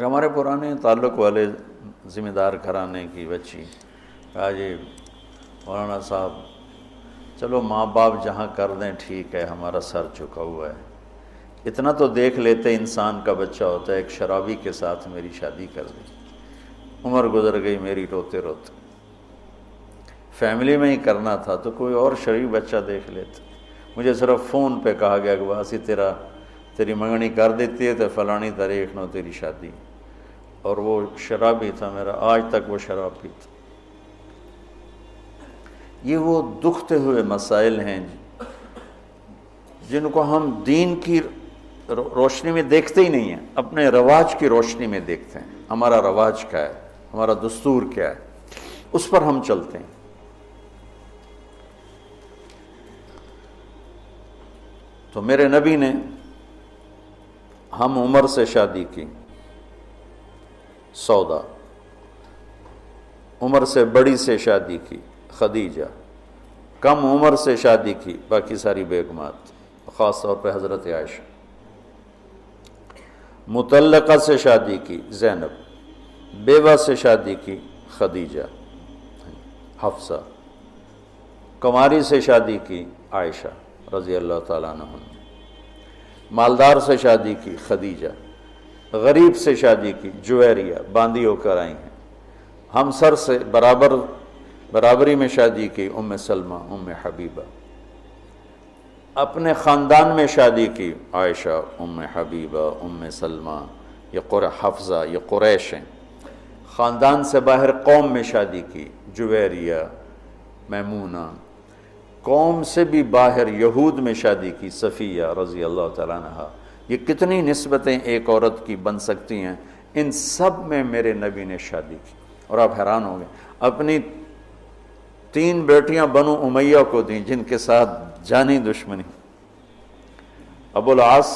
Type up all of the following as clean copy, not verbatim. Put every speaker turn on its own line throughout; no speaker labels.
ہمارے پرانے تعلق والے ذمہ دار گھرانے کی بچی کہا جی مولانا صاحب چلو ماں باپ جہاں کر دیں ٹھیک ہے، ہمارا سر جھکا ہوا ہے، اتنا تو دیکھ لیتے انسان کا بچہ ہوتا ہے، ایک شرابی کے ساتھ میری شادی کر دی، عمر گزر گئی میری روتے روتے، فیملی میں ہی کرنا تھا تو کوئی اور شریف بچہ دیکھ لیتے، مجھے صرف فون پہ کہا گیا کہ باسی تیری منگنی کر دیتی ہے تو فلانی تاریخ نو تیری شادی، اور وہ شرابی تھا میرا، آج تک وہ شراب پیتا۔ یہ وہ دکھتے ہوئے مسائل ہیں جن کو ہم دین کی روشنی میں دیکھتے ہی نہیں ہیں، اپنے رواج کی روشنی میں دیکھتے ہیں، ہمارا رواج کیا ہے، ہمارا دستور کیا ہے، اس پر ہم چلتے ہیں۔ تو میرے نبی نے ہم عمر سے شادی کی، سودا، عمر سے بڑی سے شادی کی، خدیجہ، کم عمر سے شادی کی باقی ساری بیگمات، خاص طور پہ حضرت عائشہ، مطلقہ سے شادی کی زینب، بیوہ سے شادی کی خدیجہ، حفصہ، کنواری سے شادی کی عائشہ رضی اللہ تعالیٰ عنہ، مالدار سے شادی کی خدیجہ، غریب سے شادی کی جویریہ، باندھی ہو کر آئی ہیں، ہمسر سے برابری میں شادی کی ام سلمہ، ام حبیبہ، اپنے خاندان میں شادی کی عائشہ، ام حبیبہ، ام سلمہ، یہ حفصہ، یہ قریش ہیں، خاندان سے باہر قوم میں شادی کی جویریہ، میمونہ، قوم سے بھی باہر یہود میں شادی کی صفیہ رضی اللہ تعالیٰ عنہ۔ یہ کتنی نسبتیں ایک عورت کی بن سکتی ہیں، ان سب میں میرے نبی نے شادی کی، اور آپ حیران ہوں گے اپنی 3 بیٹیاں بنو امیہ کو دیں جن کے ساتھ جانی دشمنی، ابو العاص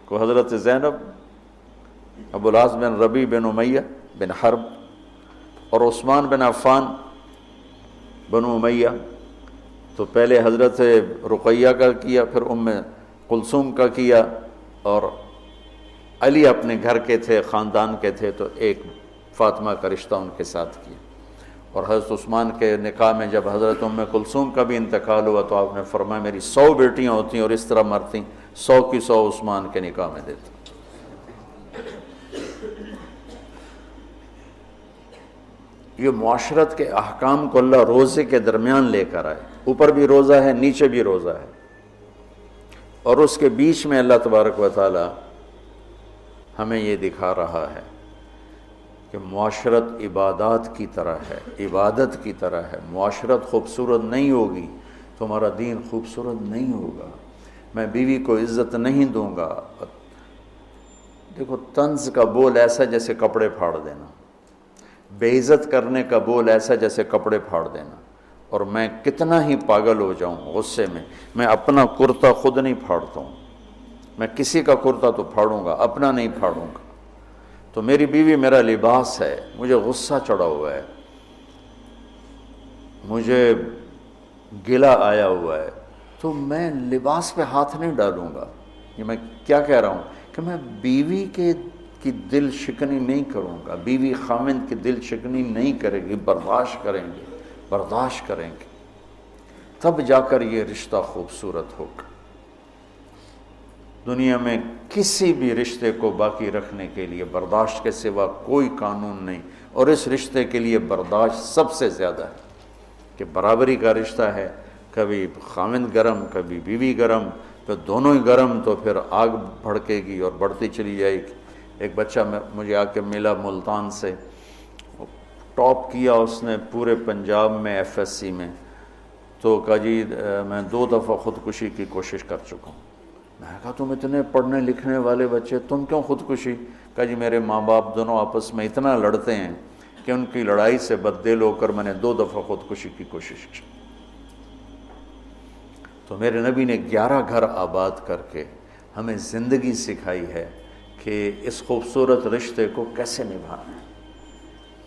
کو حضرت زینب، ابو العاص بن ربیع بن امیہ بن حرب، اور عثمان بن عفان بنو امیہ، تو پہلے حضرت رقیہ کا کیا، پھر ام کلثوم کا کیا، اور علی اپنے گھر کے تھے، خاندان کے تھے، تو ایک فاطمہ کا رشتہ ان کے ساتھ کیا، اور حضرت عثمان کے نکاح میں جب حضرت ام کلثوم کا بھی انتقال ہوا تو آپ نے فرمایا میری 100 بیٹیاں ہوتی اور اس طرح مرتی، 100 کی 100 عثمان کے نکاح میں دیتا۔ یہ معاشرت کے احکام کو اللہ روزے کے درمیان لے کر آئے، اوپر بھی روزہ ہے، نیچے بھی روزہ ہے، اور اس کے بیچ میں اللہ تبارک و تعالی ہمیں یہ دکھا رہا ہے کہ معاشرت عبادات کی طرح ہے، عبادت کی طرح ہے، معاشرت خوبصورت نہیں ہوگی تو ہمارا دین خوبصورت نہیں ہوگا، میں بیوی کو عزت نہیں دوں گا۔ دیکھو طنز کا بول ایسا جیسے کپڑے پھاڑ دینا، بے عزت کرنے کا بول ایسا جیسے کپڑے پھاڑ دینا، اور میں کتنا ہی پاگل ہو جاؤں غصے میں اپنا کرتا خود نہیں پھاڑتا ہوں، میں کسی کا کرتا تو پھاڑوں گا، اپنا نہیں پھاڑوں گا۔ تو میری بیوی میرا لباس ہے، مجھے غصہ چڑھا ہوا ہے، مجھے گلہ آیا ہوا ہے، تو میں لباس پہ ہاتھ نہیں ڈالوں گا۔ یہ میں کیا کہہ رہا ہوں کہ میں بیوی کی دل شکنی نہیں کروں گا، بیوی خاوند کی دل شکنی نہیں کرے گی، برداشت کریں گے، تب جا کر یہ رشتہ خوبصورت ہوگا۔ دنیا میں کسی بھی رشتے کو باقی رکھنے کے لیے برداشت کے سوا کوئی قانون نہیں، اور اس رشتے کے لیے برداشت سب سے زیادہ ہے کہ برابری کا رشتہ ہے، کبھی خاوند گرم کبھی بیوی گرم، تو دونوں ہی گرم تو پھر آگ بھڑکے گی اور بڑھتی چلی جائے گی۔ ایک بچہ مجھے آ کے ملا ملتان سے، ٹاپ کیا اس نے پورے پنجاب میں ایف ایس سی میں، تو کہا جی میں 2 دفعہ خودکشی کی کوشش کر چکا ہوں۔ میں نے کہا تم اتنے پڑھنے لکھنے والے بچے تم کیوں خودکشی؟ کہا جی میرے ماں باپ دونوں آپس میں اتنا لڑتے ہیں کہ ان کی لڑائی سے بددل ہو کر میں نے 2 دفعہ خودکشی کی کوشش کی۔ تو میرے نبی نے 11 گھر آباد کر کے ہمیں زندگی سکھائی ہے کہ اس خوبصورت رشتے کو کیسے نبھانا ہے۔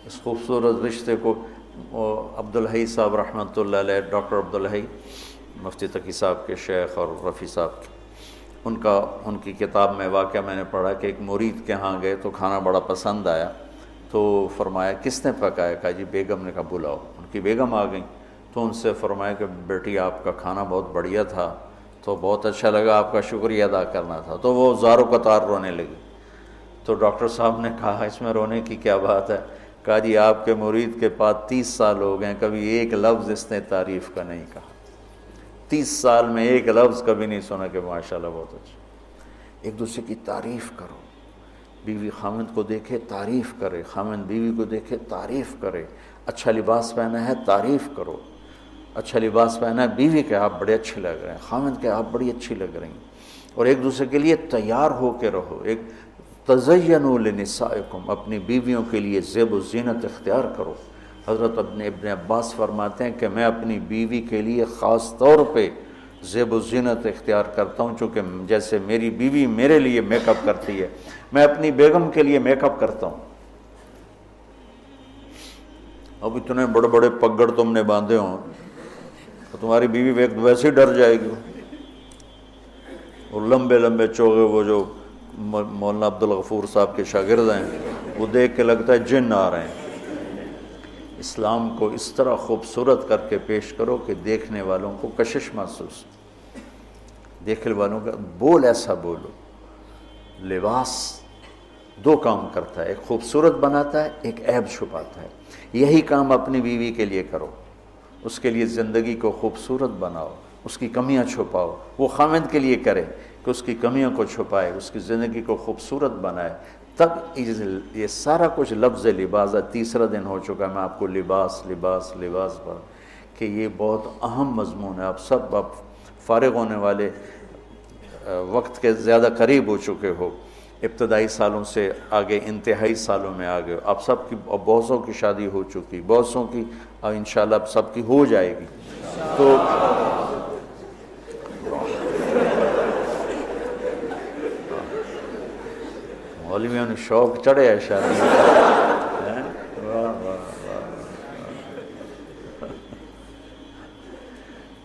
اس خوبصورت رشتے کو عبدالحی صاحب رحمۃ اللہ علیہ، ڈاکٹر عبدالحی، مفتی تقی صاحب کے شیخ اور رفیع صاحب کے، ان کی کتاب میں واقعہ میں نے پڑھا کہ ایک مرید کے ہاں گئے تو کھانا بڑا پسند آیا، تو فرمایا کس نے پکایا؟ کہا جی بیگم نے۔ کہا بلاؤ۔ ان کی بیگم آ گئیں تو ان سے فرمایا کہ بیٹی آپ کا کھانا بہت بڑھیا تھا، تو بہت اچھا لگا، آپ کا شکریہ ادا کرنا تھا۔ تو وہ زاروں قطار رونے لگی۔ تو ڈاکٹر صاحب نے کہا اس میں رونے کی کیا بات ہے؟ کہا جی آپ کے مرید کے پاس 30 سال ہو گئے، کبھی ایک لفظ اس نے تعریف کا نہیں کہا، 30 سال میں ایک لفظ کبھی نہیں سنا کہ ماشاءاللہ بہت اچھا۔ ایک دوسرے کی تعریف کرو، بیوی خامند کو دیکھے تعریف کرے، خامند بیوی کو دیکھے تعریف کرے۔ اچھا لباس پہنا ہے تعریف کرو، اچھا لباس پہنا ہے بیوی کہ آپ بڑے اچھے لگ رہے ہیں، خامند کہ آپ بڑی اچھی لگ رہی ہیں، اور ایک دوسرے کے لیے تیار ہو کے رہو۔ ایک تزینوا لنسائکم، اپنی بیویوں کے لیے زیب و زینت اختیار کرو۔ حضرت ابن عباس فرماتے ہیں کہ میں اپنی بیوی کے لیے خاص طور پہ زیب و زینت اختیار کرتا ہوں، چونکہ جیسے میری بیوی میرے لیے میک اپ کرتی ہے، میں اپنی بیگم کے لیے میک اپ کرتا ہوں۔ اب اتنے بڑے بڑے پگڑ تم نے باندھے ہوں تو تمہاری بیوی ویسے ہی ڈر جائے گی۔ اور لمبے لمبے چوغے وہ جو مولانا عبدالغفور صاحب کے شاگرد ہیں، وہ دیکھ کے لگتا ہے جن آ رہے ہیں۔ اسلام کو اس طرح خوبصورت کر کے پیش کرو کہ دیکھنے والوں کو کشش محسوس، دیکھنے والوں کا بول ایسا بولو۔ لباس 2 کام کرتا ہے، ایک خوبصورت بناتا ہے، ایک عیب چھپاتا ہے۔ یہی کام اپنی بیوی کے لیے کرو، اس کے لیے زندگی کو خوبصورت بناؤ، اس کی کمیاں چھپاؤ۔ وہ خامند کے لیے کرے کہ اس کی کمیوں کو چھپائے، اس کی زندگی کو خوبصورت بنائے، تب یہ سارا کچھ لفظ لباس ہے۔ تیسرا دن ہو چکا میں آپ کو لباس لباس لباس پر، کہ یہ بہت اہم مضمون ہے۔ آپ سب اب فارغ ہونے والے وقت کے زیادہ قریب ہو چکے ہو، ابتدائی سالوں سے آگے انتہائی سالوں میں آ گئے۔ اب سب کی، بہت سو کی شادی ہو چکی، بہت سو کی انشاءاللہ اب سب کی ہو جائے گی۔ تو مولویوں نے شوق چڑھے ہے شادی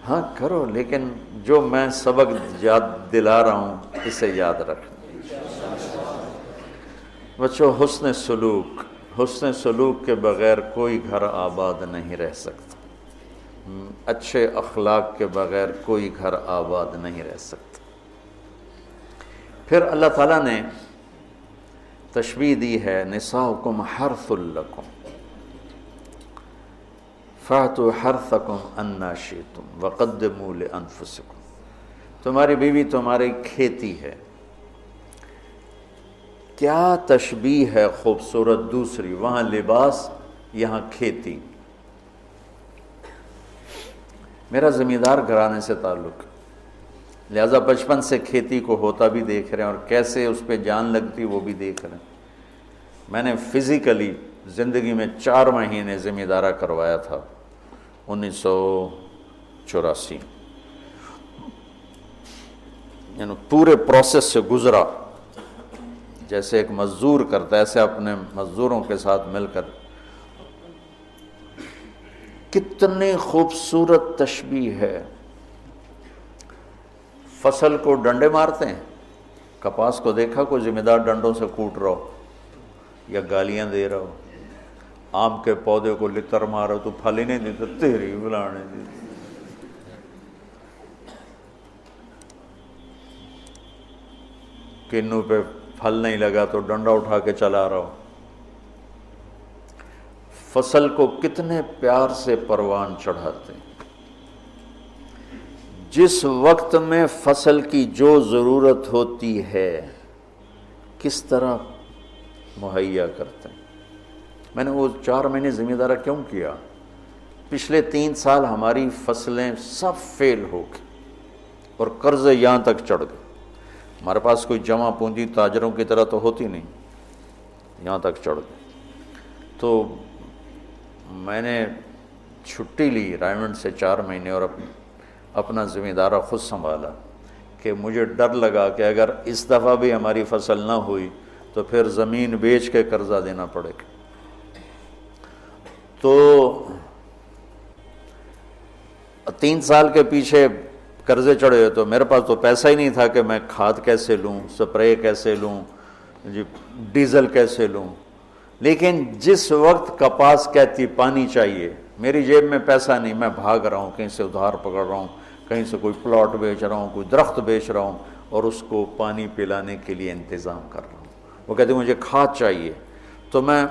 ہاں کرو، لیکن جو میں سبق یاد دلا رہا ہوں اسے یاد رکھنا۔ بچوں، حسن سلوک کے بغیر کوئی گھر آباد نہیں رہ سکتا، اچھے اخلاق کے بغیر کوئی گھر آباد نہیں رہ سکتا۔ پھر اللہ تعالیٰ نے تشبیہ دی ہے، نساؤکم حرث لکم فأتوا حرثکم انا شئتم وقدموا لانفسکم۔ تمہاری بیوی تمہاری کھیتی ہے۔ کیا تشبیہ ہے خوبصورت دوسری، وہاں لباس یہاں کھیتی۔ میرا زمیندار گھرانے سے تعلق، لہذا بچپن سے کھیتی کو ہوتا بھی دیکھ رہے ہیں اور کیسے اس پہ جان لگتی وہ بھی دیکھ رہے ہیں۔ میں نے فزیکلی زندگی میں 4 مہینے زمیندارہ کروایا تھا 1984، یعنی پورے پروسیس سے گزرا، جیسے ایک مزدور کرتا ہے ایسے اپنے مزدوروں کے ساتھ مل کر۔ کتنی خوبصورت تشبیہ ہے۔ فصل کو ڈنڈے مارتے ہیں، کپاس کو دیکھا کوئی ذمہ دار ڈنڈوں سے کوٹ رہا ہو یا گالیاں دے رہا ہو؟ آم کے پودے کو لتر مارو تو پھل ہی نہیں دیتا، تیری بلانے دی۔ کنو پہ پھل نہیں لگا تو ڈنڈا اٹھا کے چلا رہا ہو۔ فصل کو کتنے پیار سے پروان چڑھاتے ہیں، جس وقت میں فصل کی جو ضرورت ہوتی ہے کس طرح مہیا کرتے ہیں۔ میں نے وہ 4 مہینے زمیندارہ کیوں کیا؟ پچھلے 3 سال ہماری فصلیں سب فیل ہو گئی اور قرضے یہاں تک چڑھ گئے۔ ہمارے پاس کوئی جمع پونجی تاجروں کی طرح تو ہوتی نہیں، یہاں تک چڑھ گئے۔ تو میں نے چھٹی لی رائمنڈ سے 4 مہینے اور اپنا زمیندارہ خود سنبھالا، کہ مجھے ڈر لگا کہ اگر اس دفعہ بھی ہماری فصل نہ ہوئی تو پھر زمین بیچ کے قرضہ دینا پڑے گا۔ تو 3 سال کے پیچھے قرضے چڑھے ہوئے، تو میرے پاس تو پیسہ ہی نہیں تھا کہ میں کھاد کیسے لوں، سپرے کیسے لوں، جی ڈیزل کیسے لوں۔ لیکن جس وقت کپاس کہتی پانی چاہیے، میری جیب میں پیسہ نہیں، میں بھاگ رہا ہوں، کہیں سے ادھار پکڑ رہا ہوں، کہیں سے کوئی پلاٹ بیچ رہا ہوں، کوئی درخت بیچ رہا ہوں، اور اس کو پانی پلانے کے لیے انتظام کر رہا ہوں۔ وہ کہتے ہیں مجھے کھاد چاہیے، تو میں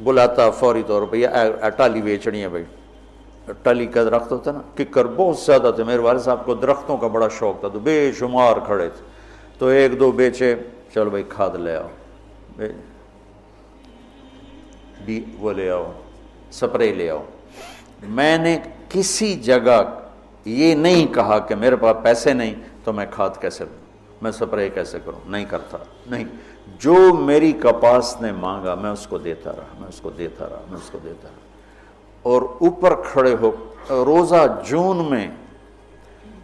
بلاتا فوری طور پہ، یہ ٹالی بیچنی ہے بھائی، ٹالی کا درخت ہوتا ہے نا، ککر بہت زیادہ تھے، میرے والد صاحب کو درختوں کا بڑا شوق تھا، تو بے شمار کھڑے تھے، تو ایک دو بیچے، چلو بھائی کھاد لے آؤ، وہ لے آؤ، سپرے لے آؤ۔ میں نے کسی جگہ یہ نہیں کہا کہ میرے پاس پیسے نہیں تو میں کھاد کیسے لوں، میں سپرے کیسے کروں، نہیں کرتا، نہیں۔ جو میری کپاس نے مانگا میں اس کو دیتا رہا، میں اس کو دیتا رہا، میں اس کو دیتا رہا، اور اوپر کھڑے ہو روزہ جون میں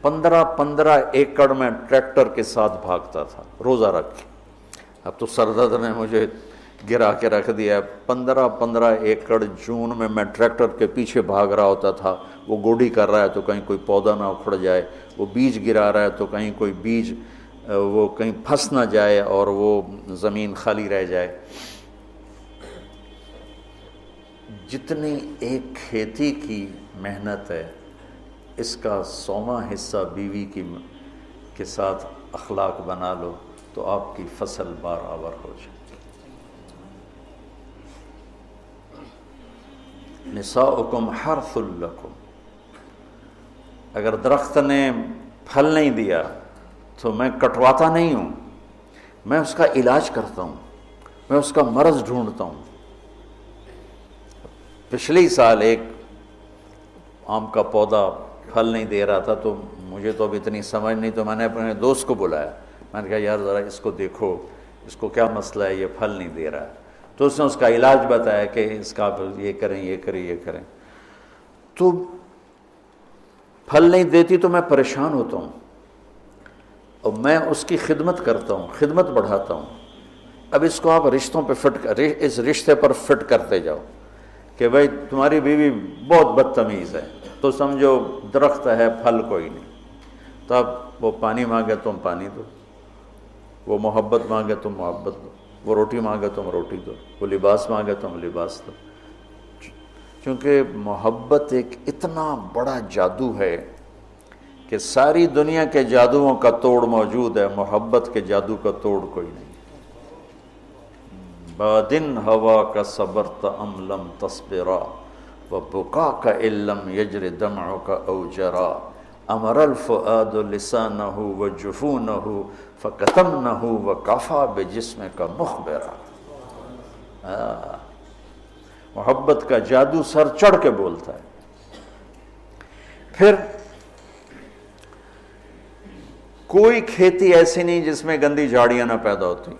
15 ایکڑ میں ٹریکٹر کے ساتھ بھاگتا تھا روزہ رکھ کے۔ اب تو سردرد نے مجھے گرا کے رکھ دیا ہے، 15 ایکڑ جون میں ٹریکٹر کے پیچھے بھاگ رہا ہوتا تھا، وہ گوڈی کر رہا ہے تو کہیں کوئی پودا نہ اکھڑ جائے، وہ بیج گرا رہا ہے تو کہیں کوئی بیج وہ کہیں پھنس نہ جائے اور وہ زمین خالی رہ جائے۔ جتنی ایک کھیتی کی محنت ہے، اس کا 100واں حصہ بیوی کے ساتھ اخلاق بنا لو تو آپ کی فصل برابر ہو جائے۔ نساؤکم حرث لکم، اگر درخت نے پھل نہیں دیا تو میں کٹواتا نہیں ہوں، میں اس کا علاج کرتا ہوں، میں اس کا مرض ڈھونڈتا ہوں۔ پچھلے سال ایک آم کا پودا پھل نہیں دے رہا تھا، تو مجھے تو اب اتنی سمجھ نہیں، تو میں نے اپنے دوست کو بلایا، میں نے کہا یار ذرا اس کو دیکھو، اس کو کیا مسئلہ ہے، یہ پھل نہیں دے رہا ہے۔ تو اس نے اس کا علاج بتایا کہ اس کا یہ کریں، یہ کریں، یہ کریں۔ تو پھل نہیں دیتی تو میں پریشان ہوتا ہوں، اور میں اس کی خدمت کرتا ہوں، خدمت بڑھاتا ہوں۔ اب اس کو آپ رشتوں پہ اس رشتے پر فٹ کرتے جاؤ کہ بھائی تمہاری بیوی بہت بدتمیز ہے، تو سمجھو درخت ہے، پھل کوئی نہیں۔ تو اب وہ پانی مانگے تم پانی دو، وہ محبت مانگے تم محبت دو، وہ روٹی مانگے تم روٹی دو، وہ لباس مانگے تم لباس دو۔ چونکہ محبت ایک اتنا بڑا جادو ہے کہ ساری دنیا کے جادوؤں کا توڑ موجود ہے، محبت کے جادو کا توڑ کوئی نہیں۔ بادن ہوا کا صبرت ام لم تصبرا وبکاک ان لم یجر دمعک او جرا امر الفؤاد لسانہ وجفونہ فکتمنہ وکفا بجسمک مخبرا۔ محبت کا جادو سر چڑھ کے بولتا ہے۔ پھر کوئی کھیتی ایسی نہیں جس میں گندی جھاڑیاں نہ پیدا ہوتی،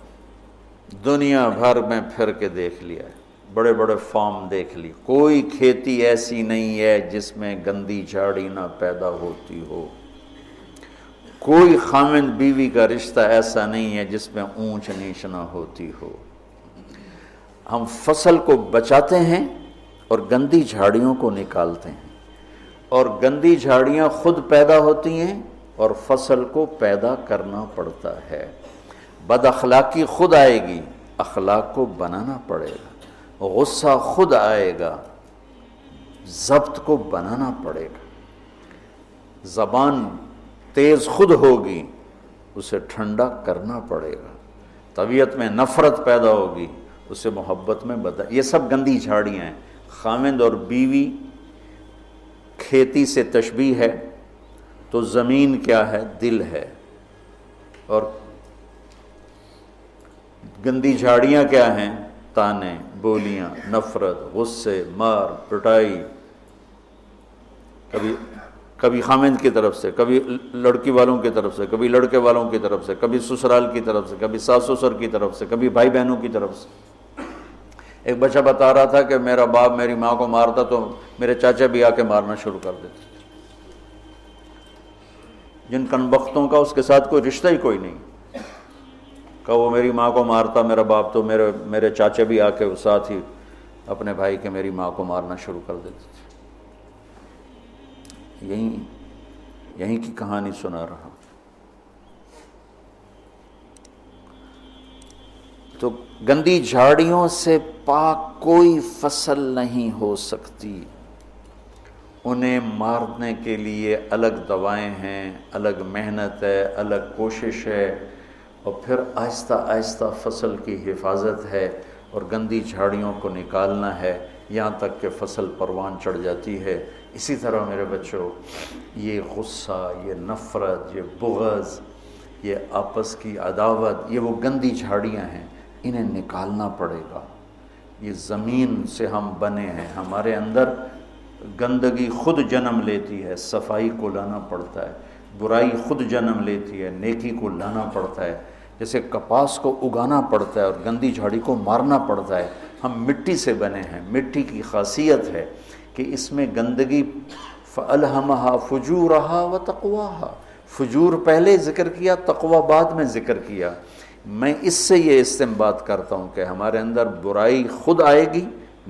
دنیا بھر میں پھر کے دیکھ لیا ہے، بڑے بڑے فارم دیکھ لی، کوئی کھیتی ایسی نہیں ہے جس میں گندی جھاڑی نہ پیدا ہوتی ہو، کوئی خاوند بیوی کا رشتہ ایسا نہیں ہے جس میں اونچ نیچ نہ ہوتی ہو۔ ہم فصل کو بچاتے ہیں اور گندی جھاڑیوں کو نکالتے ہیں، اور گندی جھاڑیاں خود پیدا ہوتی ہیں اور فصل کو پیدا کرنا پڑتا ہے۔ بد اخلاقی خود آئے گی، اخلاق کو بنانا پڑے گا، غصہ خود آئے گا، ضبط کو بنانا پڑے گا، زبان تیز خود ہوگی، اسے ٹھنڈا کرنا پڑے گا، طبیعت میں نفرت پیدا ہوگی، اسے محبت میں بدل۔ یہ سب گندی جھاڑیاں ہیں۔ خاوند اور بیوی کھیتی سے تشبیہ ہے تو زمین کیا ہے؟ دل ہے، اور گندی جھاڑیاں کیا ہیں؟ تانے، بولیاں، نفرت، غصے، مار پٹائی، کبھی خامند کی طرف سے، کبھی لڑکی والوں کی طرف سے، کبھی لڑکے والوں کی طرف سے، کبھی سسرال کی طرف سے، کبھی ساس سسر کی طرف سے، کبھی بھائی بہنوں کی طرف سے۔ ایک بچہ بتا رہا تھا کہ میرا باپ میری ماں کو مارتا تو میرے چاچا بھی آ کے مارنا شروع کر دیتے، جن کنبختوں کا اس کے ساتھ کوئی رشتہ ہی کوئی نہیں، کہ وہ میری ماں کو مارتا میرا باپ تو میرے چاچا بھی آ کے ساتھ ہی اپنے بھائی کے میری ماں کو مارنا شروع کر دیتے تھے۔ یہیں کی کہانی سنا رہا. تو گندی جھاڑیوں سے پاک کوئی فصل نہیں ہو سکتی. انہیں مارنے کے لیے الگ دوائیں ہیں، الگ محنت ہے، الگ کوشش ہے، اور پھر آہستہ آہستہ فصل کی حفاظت ہے اور گندی جھاڑیوں کو نکالنا ہے یہاں تک کہ فصل پروان چڑھ جاتی ہے. اسی طرح میرے بچوں، یہ غصہ، یہ نفرت، یہ بغض، یہ آپس کی عداوت، یہ وہ گندی جھاڑیاں ہیں، انہیں نکالنا پڑے گا. یہ زمین سے ہم بنے ہیں، ہمارے اندر گندگی خود جنم لیتی ہے، صفائی کو لانا پڑتا ہے. برائی خود جنم لیتی ہے، نیکی کو لانا پڑتا ہے. جیسے کپاس کو اگانا پڑتا ہے اور گندی جھاڑی کو مارنا پڑتا ہے. ہم مٹی سے بنے ہیں. مٹی کی خاصیت ہے کہ اس میں گندگی فَأَلْهَمَهَا فُجُورَهَا وَتَقْوَاهَا، فجور پہلے ذکر کیا، تقوی بعد میں ذکر کیا. میں اس سے یہ استنباط کرتا ہوں کہ ہمارے اندر برائی خود آئے گی،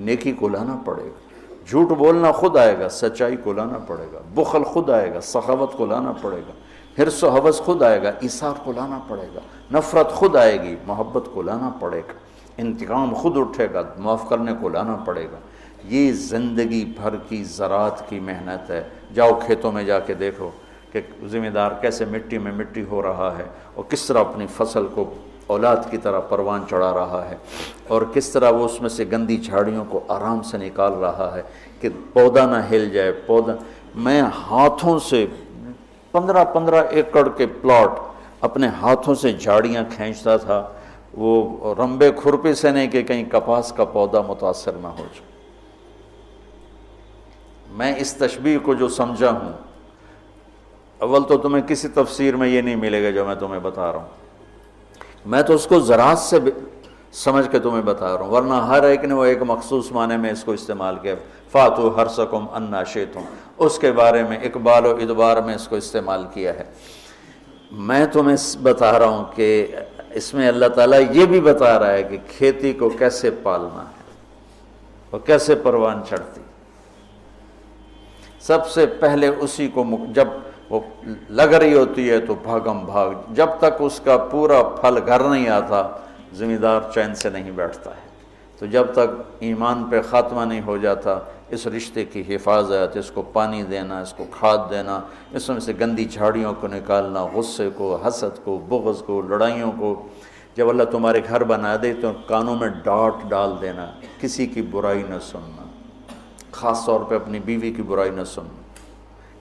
نیکی کو لانا پڑے گا. جھوٹ بولنا خود آئے گا، سچائی کو لانا پڑے گا. بخل خود آئے گا، سخاوت کو لانا پڑے گا. حرص و حوث خود آئے گا، ایثار کو لانا پڑے گا. نفرت خود آئے گی، محبت کو لانا پڑے گا. انتقام خود اٹھے گا، معاف کرنے کو لانا پڑے گا. یہ زندگی بھر کی زراعت کی محنت ہے. جاؤ کھیتوں میں جا کے دیکھو کہ ذمہ دار کیسے مٹی میں مٹی ہو رہا ہے اور کس طرح اپنی فصل کو اولاد کی طرح پروان چڑھا رہا ہے، اور کس طرح وہ اس میں سے گندی جھاڑیوں کو آرام سے نکال رہا ہے کہ پودا نہ ہل جائے. پودا، میں ہاتھوں سے 15 ایکڑ کے پلاٹ اپنے ہاتھوں سے جھاڑیاں کھینچتا تھا، وہ رمبے کھرپی سے نہیں کہ کہیں کپاس کا پودا متاثر نہ ہو جائے. میں اس تشبیہ کو جو سمجھا ہوں، اول تو تمہیں کسی تفسیر میں یہ نہیں ملے گا جو میں تمہیں بتا رہا ہوں. میں تو اس کو زراعت سے سمجھ کے تمہیں بتا رہا ہوں، ورنہ ہر ایک نے وہ ایک مخصوص معنی میں اس کو استعمال کیا. فاتو حرثکم انا شئتم، اس کے بارے میں اقبال و ادبار میں اس کو استعمال کیا ہے. میں تمہیں بتا رہا ہوں کہ اس میں اللہ تعالیٰ یہ بھی بتا رہا ہے کہ کھیتی کو کیسے پالنا ہے اور کیسے پروان چڑھتی. سب سے پہلے اسی کو جب وہ لگ رہی ہوتی ہے تو بھاگم بھاگ، جب تک اس کا پورا پھل گھر نہیں آتا ذمہ دار چین سے نہیں بیٹھتا ہے. تو جب تک ایمان پہ خاتمہ نہیں ہو جاتا، اس رشتے کی حفاظت، اس کو پانی دینا، اس کو کھاد دینا، اس میں سے گندی جھاڑیوں کو نکالنا، غصے کو، حسد کو، بغض کو، لڑائیوں کو. جب اللہ تمہارے گھر بنا دے تو کانوں میں ڈانٹ ڈال دینا، کسی کی برائی نہ سننا، خاص طور پہ اپنی بیوی کی برائی نہ سننا.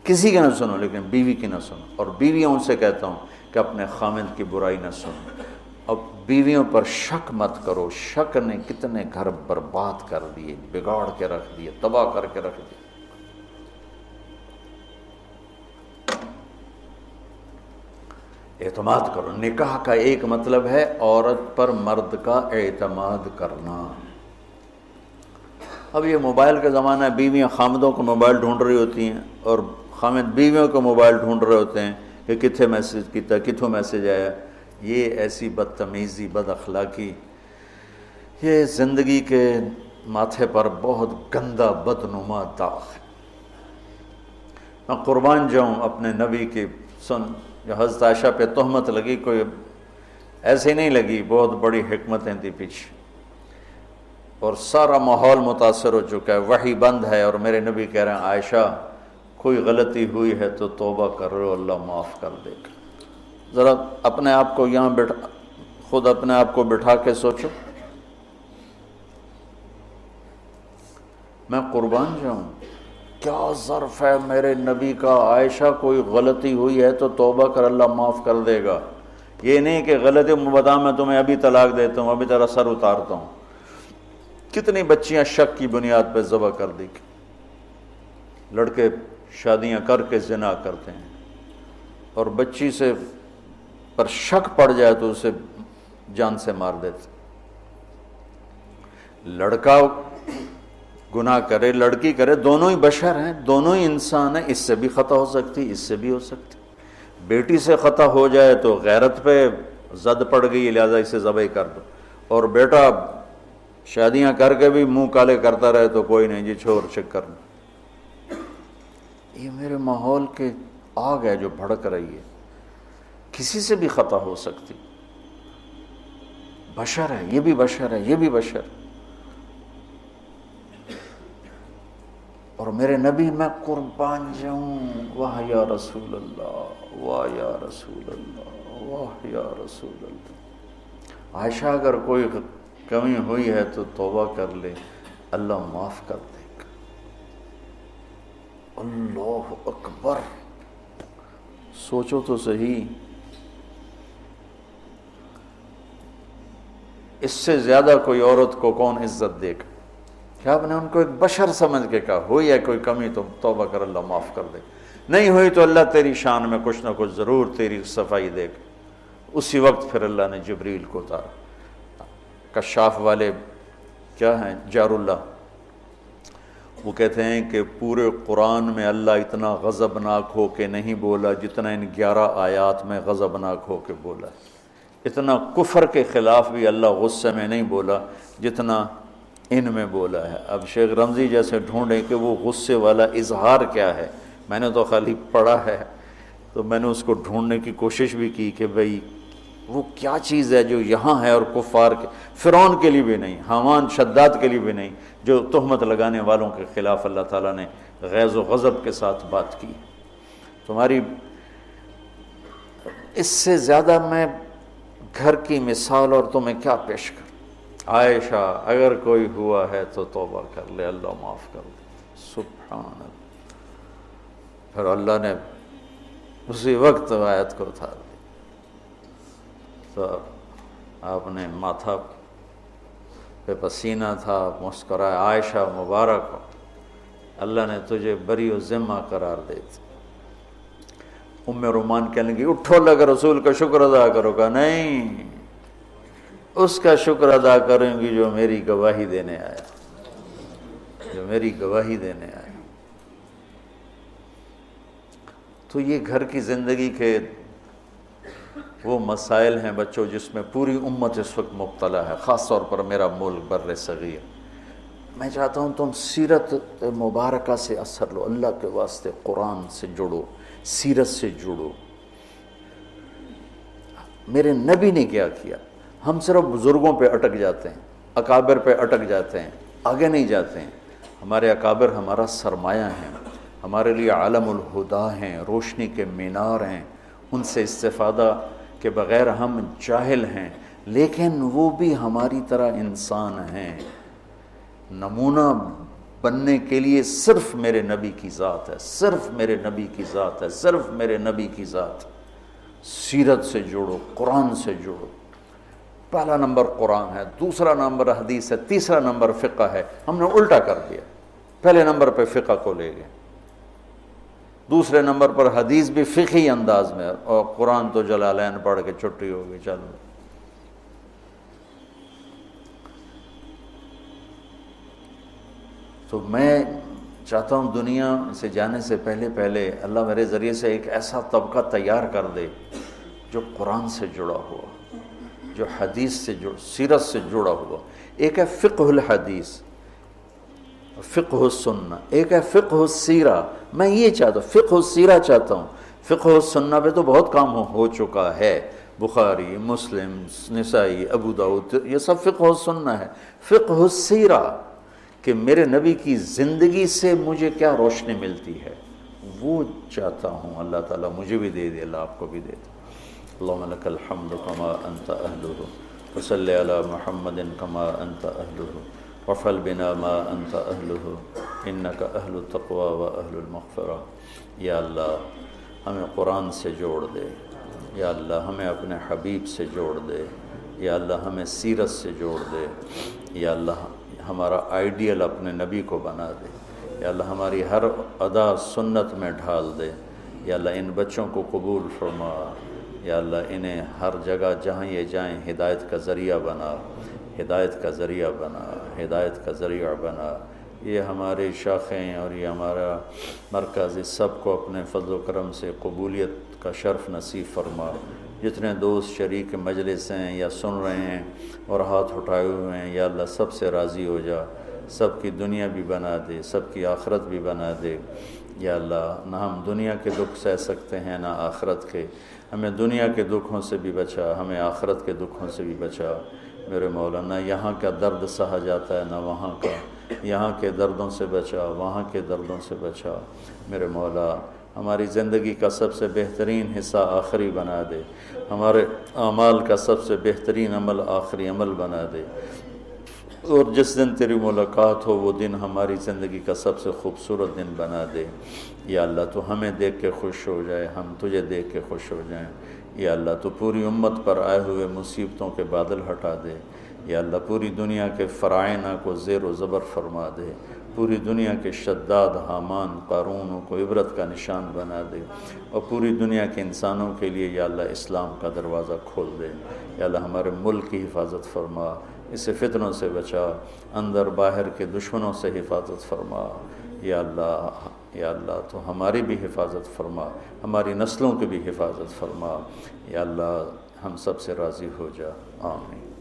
کسی کی نہ سنو لیکن بیوی کی نہ سنو. اور بیویوں سے کہتا ہوں کہ اپنے خامند کی برائی نہ سنو. اب بیویوں پر شک مت کرو. شک نے کتنے گھر برباد کر دیے، بگاڑ کے رکھ دیے، تباہ کر کے رکھ دیے. اعتماد کرو. نکاح کا ایک مطلب ہے عورت پر مرد کا اعتماد کرنا. اب یہ موبائل کا زمانہ ہے، بیویاں خامدوں کو موبائل ڈھونڈ رہی ہوتی ہیں اور خامد بیویوں کو موبائل ڈھونڈ رہے ہوتے ہیں کہ کتنے میسج کیتا، کتوں میسج آیا. یہ ایسی بدتمیزی، بد اخلاقی، یہ زندگی کے ماتھے پر بہت گندا بدنما داغ ہے. میں قربان جاؤں اپنے نبی کی. جو حضرت عائشہ پہ تہمت لگی کوئی ایسے ہی نہیں لگی، بہت بڑی حکمتیں تھی پیچھے، اور سارا ماحول متاثر ہو چکا ہے. وحی بند ہے اور میرے نبی کہہ رہے ہیں عائشہ کوئی غلطی ہوئی ہے تو توبہ کرو، اللہ معاف کر دے گا. ذرا اپنے آپ کو یہاں خود اپنے آپ کو بٹھا کے سوچو. میں قربان جاؤں، کیا ظرف ہے میرے نبی کا. عائشہ کوئی غلطی ہوئی ہے تو توبہ کر، اللہ معاف کر دے گا. یہ نہیں کہ غلطی بتا میں تمہیں ابھی طلاق دیتا ہوں، ابھی تیرا سر اتارتا ہوں. کتنی بچیاں شک کی بنیاد پہ ذبح کر دی. لڑکے شادیاں کر کے زنا کرتے ہیں اور بچی سے پر شک پڑ جائے تو اسے جان سے مار دیتے. لڑکا گناہ کرے، لڑکی کرے، دونوں ہی بشر ہیں، دونوں ہی انسان ہیں. اس سے بھی خطا ہو سکتی، اس سے بھی ہو سکتی. بیٹی سے خطا ہو جائے تو غیرت پہ زد پڑ گئی لہذا اسے ذبح کر دو، اور بیٹا شادیاں کر کے بھی منہ کالے کرتا رہے تو کوئی نہیں جی چھوڑ چک کرنا. یہ میرے ماحول کے آگ ہے جو بھڑک رہی ہے، کسی سے بھی خطا ہو سکتی، بشر ہے، یہ بھی بشر ہے، یہ بھی بشر، اور میرے نبی میں قربان جاؤں، واہ یا رسول اللہ، واہ یا رسول اللہ، واہ یا رسول اللہ۔ عائشہ اگر کوئی کمی ہوئی ہے تو توبہ کر لے، اللہ معاف کر دے گا۔ اللہ اکبر، سوچو تو صحیح، اس سے زیادہ کوئی عورت کو کون عزت دے گا؟ کہ آپ نے ان کو ایک بشر سمجھ کے کہا، ہوئی ہے کوئی کمی تو توبہ کر، اللہ معاف کر دے، نہیں ہوئی تو اللہ تیری شان میں کچھ نہ کچھ ضرور تیری صفائی دے گا۔ اسی وقت پھر اللہ نے جبریل کو اتارا۔ کشاف والے کیا ہیں، جار اللہ، وہ کہتے ہیں کہ پورے قرآن میں اللہ اتنا غضبناک ہو کے نہیں بولا جتنا ان 11 آیات میں غضبناک ہو کے بولا ہے۔ اتنا کفر کے خلاف بھی اللہ غصے میں نہیں بولا جتنا ان میں بولا ہے۔ اب شیخ رمضی جیسے ڈھونڈیں کہ وہ غصے والا اظہار کیا ہے، میں نے تو خالی پڑھا ہے، تو میں نے اس کو ڈھونڈنے کی کوشش بھی کی کہ بھئی وہ کیا چیز ہے جو یہاں ہے اور کفار کے، فرعون کے لیے بھی نہیں، حامان شداد کے لیے بھی نہیں، جو تہمت لگانے والوں کے خلاف اللہ تعالیٰ نے غیظ و غضب کے ساتھ بات کی۔ تمہاری اس سے زیادہ میں گھر کی مثال اور تمہیں کیا پیش کروں؟ عائشہ اگر کوئی ہوا ہے تو توبہ کر لے، اللہ معاف کر دے۔ سبحان اللہ۔ پھر اللہ نے اسی وقت آیت کو اتار دی، تو آپ نے ماتھا پہ پسینہ تھا، مسکرائے، عائشہ مبارک ہو، اللہ نے تجھے بری و ذمہ قرار دے دی۔ ام رومان کہنے لگی اٹھو، اللہ کے رسول کا شکر ادا کرو، کہا نہیں، اس کا شکر ادا کریں گی جو میری گواہی دینے آیا، جو میری گواہی دینے آیا۔ تو یہ گھر کی زندگی کے وہ مسائل ہیں بچوں جس میں پوری امت اس وقت مبتلا ہے، خاص طور پر میرا ملک بر صغیر۔ میں چاہتا ہوں تم سیرت مبارکہ سے اثر لو، اللہ کے واسطے قرآن سے جڑو، سیرت سے جڑو۔ میرے نبی نے کیا کیا؟ ہم صرف بزرگوں پہ اٹک جاتے ہیں، اکابر پہ اٹک جاتے ہیں، آگے نہیں جاتے ہیں۔ ہمارے اکابر ہمارا سرمایہ ہیں، ہمارے لیے عالم الہدا ہیں، روشنی کے مینار ہیں، ان سے استفادہ کے بغیر ہم جاہل ہیں، لیکن وہ بھی ہماری طرح انسان ہیں۔ نمونہ بننے کے لیے صرف میرے نبی کی ذات ہے، صرف میرے نبی کی ذات ہے، صرف میرے نبی کی ذات۔ سیرت سے جڑو، قرآن سے جڑو۔ پہلا نمبر قرآن ہے، دوسرا نمبر حدیث ہے، تیسرا نمبر فقہ ہے۔ ہم نے الٹا کر دیا، پہلے نمبر پہ فقہ کو لے گئے، دوسرے نمبر پر حدیث بھی فقہی انداز میں، اور قرآن تو جلالین پڑھ کے چھٹی ہو گئی، چلو۔ تو میں چاہتا ہوں دنیا سے جانے سے پہلے اللہ میرے ذریعے سے ایک ایسا طبقہ تیار کر دے جو قرآن سے جڑا ہوا، جو حدیث سے سیرت سے جڑا ہوا۔ ایک ہے فقہ الحدیث، فقہ السنہ، ایک ہے فقہ السیرہ۔ میں یہ چاہتا ہوں، فقہ السیرہ چاہتا ہوں۔ فقہ السنہ پہ تو بہت کام ہو چکا ہے، بخاری، مسلم، نسائی، ابو داؤد، یہ سب فقہ السنہ ہے۔ فقہ السیرہ کہ میرے نبی کی زندگی سے مجھے کیا روشنی ملتی ہے، وہ چاہتا ہوں۔ اللہ تعالیٰ مجھے بھی دے دے، اللہ آپ کو بھی دے دے۔ اللہم لک الحمد کما انت اہلہ، وصلی علی محمد کما انت اہلہ، وفعل بنا ما انت اہلہ، انک اہل التقوی و اہل المغفرہ۔ یا اللہ ہمیں قرآن سے جوڑ دے، یا اللہ ہمیں اپنے حبیب سے جوڑ دے، یا اللہ ہمیں سیرت سے جوڑ دے، یا اللہ ہمارا آئیڈیل اپنے نبی کو بنا دے، یا اللہ ہماری ہر ادا سنت میں ڈھال دے، یا اللہ ان بچوں کو قبول فرما، یا اللہ انہیں ہر جگہ جہاں یہ جائیں ہدایت کا ذریعہ بنا، ہدایت کا ذریعہ بنا، ہدایت کا ذریعہ بنا۔ یہ ہماری شاخیں اور یہ ہمارا مرکز، اس سب کو اپنے فضل و کرم سے قبولیت کا شرف نصیب فرما۔ جتنے دوست شریک مجلس ہیں یا سن رہے ہیں اور ہاتھ اٹھائے ہوئے ہیں، یا اللہ سب سے راضی ہو جا، سب کی دنیا بھی بنا دے، سب کی آخرت بھی بنا دے۔ یا اللہ نہ ہم دنیا کے دکھ سہ سکتے ہیں نہ آخرت کے، ہمیں دنیا کے دکھوں سے بھی بچا، ہمیں آخرت کے دکھوں سے بھی بچا میرے مولا۔ نہ یہاں کا درد سہا جاتا ہے نہ وہاں کا، یہاں کے دردوں سے بچا، وہاں کے دردوں سے بچا میرے مولا۔ ہماری زندگی کا سب سے بہترین حصہ آخری بنا دے، ہمارے اعمال کا سب سے بہترین عمل آخری عمل بنا دے، اور جس دن تیری ملاقات ہو وہ دن ہماری زندگی کا سب سے خوبصورت دن بنا دے۔ یا اللہ تو ہمیں دیکھ کے خوش ہو جائے، ہم تجھے دیکھ کے خوش ہو جائیں۔ یا اللہ تو پوری امت پر آئے ہوئے مصیبتوں کے بادل ہٹا دے۔ یا اللہ پوری دنیا کے فرعونوں کو زیر و زبر فرما دے، پوری دنیا کے شداد حامان قارونوں کو عبرت کا نشان بنا دے، اور پوری دنیا کے انسانوں کے لیے یا اللہ اسلام کا دروازہ کھول دے۔ یا اللہ ہمارے ملک کی حفاظت فرما، اسے فتنوں سے بچا، اندر باہر کے دشمنوں سے حفاظت فرما۔ یا اللہ تو ہماری بھی حفاظت فرما، ہماری نسلوں کی بھی حفاظت فرما۔ یا اللہ ہم سب سے راضی ہو جا، آمین۔